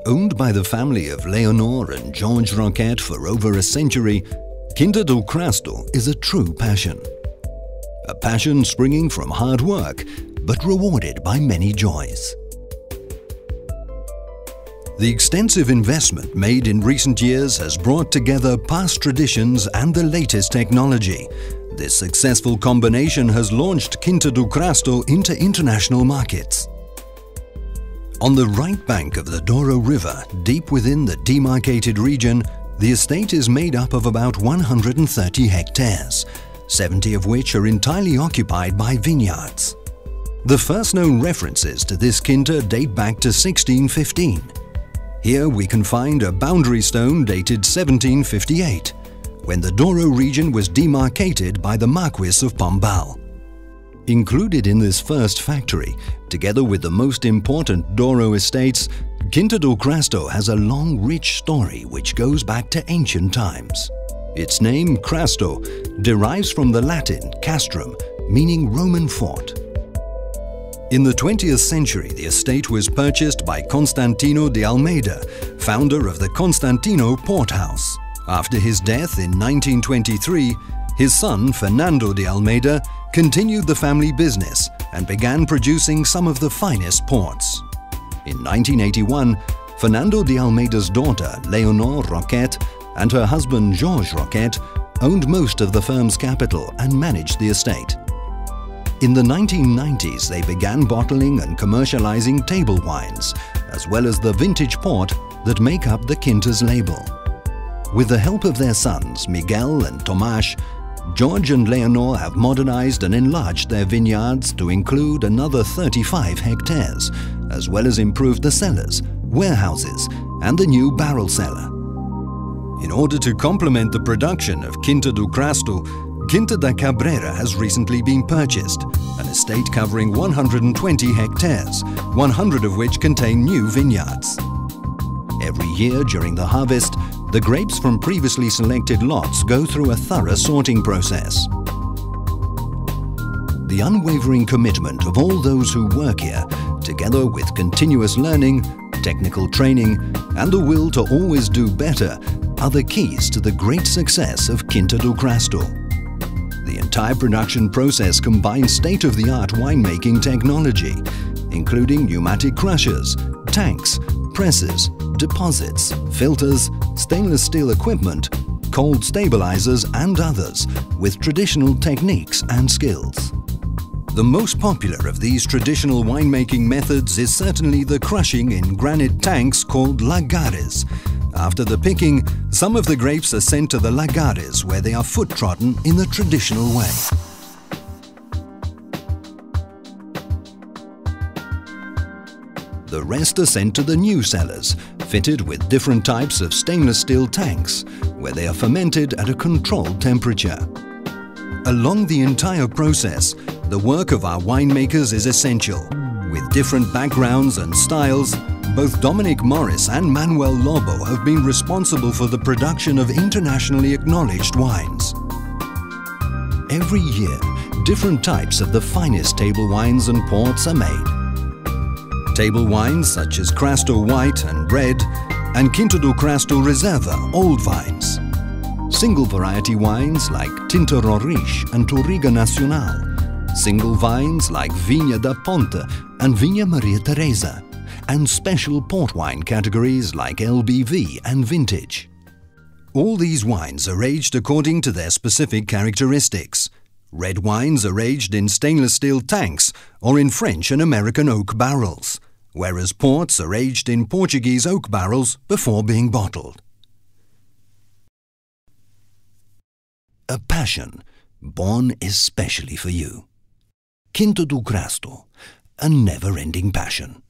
Owned by the family of Leonor and Jorge Roquette for over a century, Quinta do Crasto is a true passion. A passion springing from hard work, but rewarded by many joys. The extensive investment made in recent years has brought together past traditions and the latest technology. This successful combination has launched Quinta do Crasto into international markets. On the right bank of the Douro River, deep within the demarcated region, the estate is made up of about 130 hectares, 70 of which are entirely occupied by vineyards. The first known references to this quinta date back to 1615. Here we can find a boundary stone dated 1758, when the Douro region was demarcated by the Marquis of Pombal. Included in this first factory, together with the most important Douro estates, Quinta do Crasto has a long, rich story which goes back to ancient times. Its name, Crasto, derives from the Latin castrum, meaning Roman fort. In the 20th century, the estate was purchased by Constantino de Almeida, founder of the Constantino Port House. After his death in 1923, his son, Fernando de Almeida, continued the family business and began producing some of the finest ports. In 1981, Fernando de Almeida's daughter, Leonor Roquette, and her husband, Jorge Roquette, owned most of the firm's capital and managed the estate. In the 1990s, they began bottling and commercializing table wines, as well as the vintage port that make up the Quintas label. With the help of their sons, Miguel and Tomás, George and Leonor have modernized and enlarged their vineyards to include another 35 hectares, as well as improved the cellars, warehouses, and the new barrel cellar. In order to complement the production of Quinta do Crasto, Quinta da Cabrera has recently been purchased, an estate covering 120 hectares, 100 of which contain new vineyards. Every year during the harvest, the grapes from previously selected lots go through a thorough sorting process. The unwavering commitment of all those who work here, together with continuous learning, technical training, and the will to always do better, are the keys to the great success of Quinta do Crasto. The entire production process combines state-of-the-art winemaking technology, including pneumatic crushers, tanks, presses, deposits, filters, stainless steel equipment, cold stabilizers and others, with traditional techniques and skills. The most popular of these traditional winemaking methods is certainly the crushing in granite tanks called lagares. After the picking, some of the grapes are sent to the lagares where they are foot-trodden in the traditional way. The rest are sent to the new cellars, fitted with different types of stainless steel tanks, where they are fermented at a controlled temperature. Along the entire process, the work of our winemakers is essential. With different backgrounds and styles, both Dominic Morris and Manuel Lobo have been responsible for the production of internationally acknowledged wines. Every year, different types of the finest table wines and ports are made. Table wines such as Crasto White and Red, and Crasto Reserva Old Vines. Single variety wines like Tinta Roriz and Touriga Nacional. Single vines like Vinha da Ponte and Vinha Maria Teresa. And special port wine categories like LBV and Vintage. All these wines are aged according to their specific characteristics. Red wines are aged in stainless steel tanks or in French and American oak barrels, whereas ports are aged in Portuguese oak barrels before being bottled. A passion born especially for you. Quinta do Crasto, a never-ending passion.